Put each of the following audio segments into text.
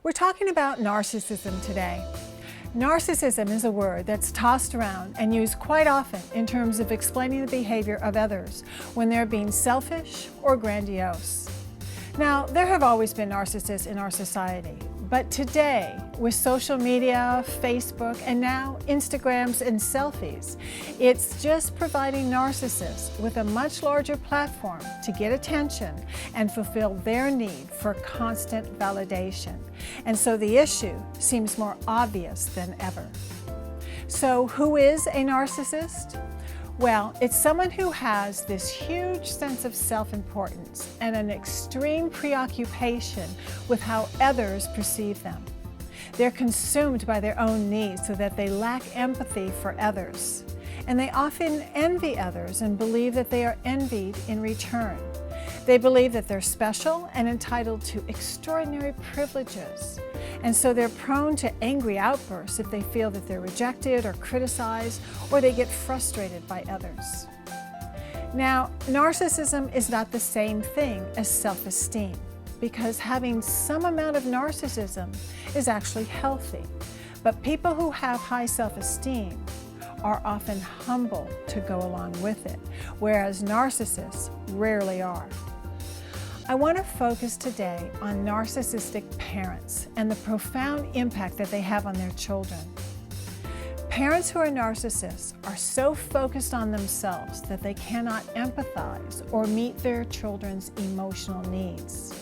We're talking about narcissism today. Narcissism is a word that's tossed around and used quite often in terms of explaining the behavior of others when they're being selfish or grandiose. Now, there have always been narcissists in our society, but today, with social media, Facebook, and now Instagrams and selfies, it's just providing narcissists with a much larger platform to get attention and fulfill their need for constant validation. And so the issue seems more obvious than ever. So who is a narcissist? Well, it's someone who has this huge sense of self-importance and an extreme preoccupation with how others perceive them. They're consumed by their own needs so that they lack empathy for others. And they often envy others and believe that they are envied in return. They believe that they're special and entitled to extraordinary privileges. And so they're prone to angry outbursts if they feel that they're rejected or criticized, or they get frustrated by others. Now, narcissism is not the same thing as self-esteem, because having some amount of narcissism is actually healthy. But people who have high self-esteem are often humble to go along with it, whereas narcissists rarely are. I want to focus today on narcissistic parents and the profound impact that they have on their children. Parents who are narcissists are so focused on themselves that they cannot empathize or meet their children's emotional needs.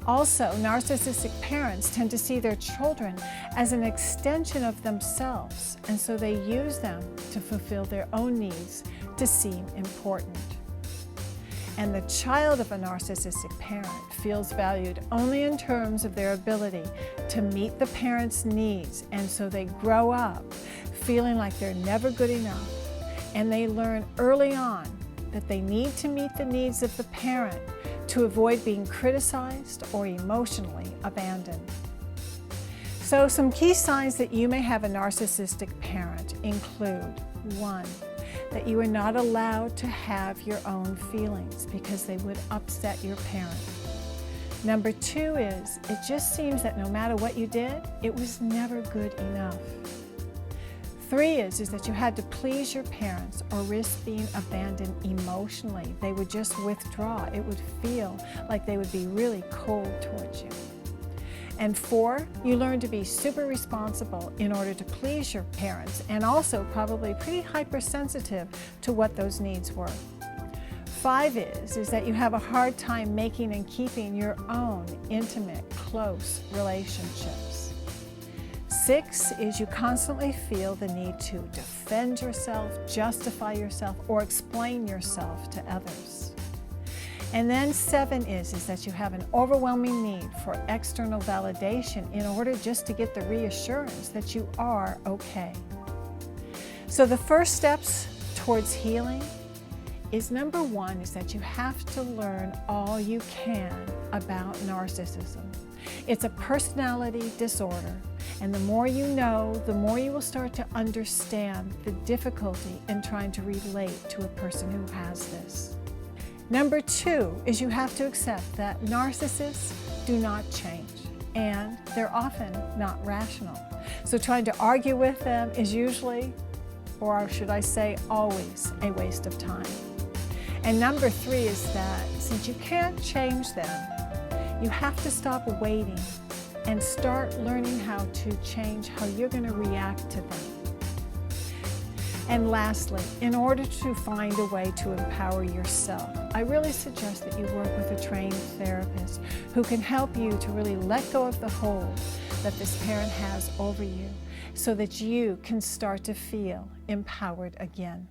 Also, narcissistic parents tend to see their children as an extension of themselves, and so they use them to fulfill their own needs to seem important. And the child of a narcissistic parent feels valued only in terms of their ability to meet the parent's needs, and so they grow up feeling like they're never good enough, and they learn early on that they need to meet the needs of the parent to avoid being criticized or emotionally abandoned. So some key signs that you may have a narcissistic parent include: 1, that you are not allowed to have your own feelings because they would upset your parent. Number 2 is, it just seems that no matter what you did, it was never good enough. 3 is that you had to please your parents or risk being abandoned emotionally. They would just withdraw. It would feel like they would be really cold towards you. And 4, you learn to be super responsible in order to please your parents, and also probably pretty hypersensitive to what those needs were. 5 is that you have a hard time making and keeping your own intimate, close relationships. 6 is you constantly feel the need to defend yourself, justify yourself, or explain yourself to others. And then 7 is that you have an overwhelming need for external validation in order just to get the reassurance that you are okay. So the first steps towards healing is, number 1 is that you have to learn all you can about narcissism. It's a personality disorder, and the more you know, the more you will start to understand the difficulty in trying to relate to a person who has this. Number 2 is you have to accept that narcissists do not change, and they're often not rational. So trying to argue with them is usually, or should I say always, a waste of time. And number 3 is that since you can't change them, you have to stop waiting and start learning how to change how you're going to react to them. And lastly, in order to find a way to empower yourself, I really suggest that you work with a trained therapist who can help you to really let go of the hold that this parent has over you so that you can start to feel empowered again.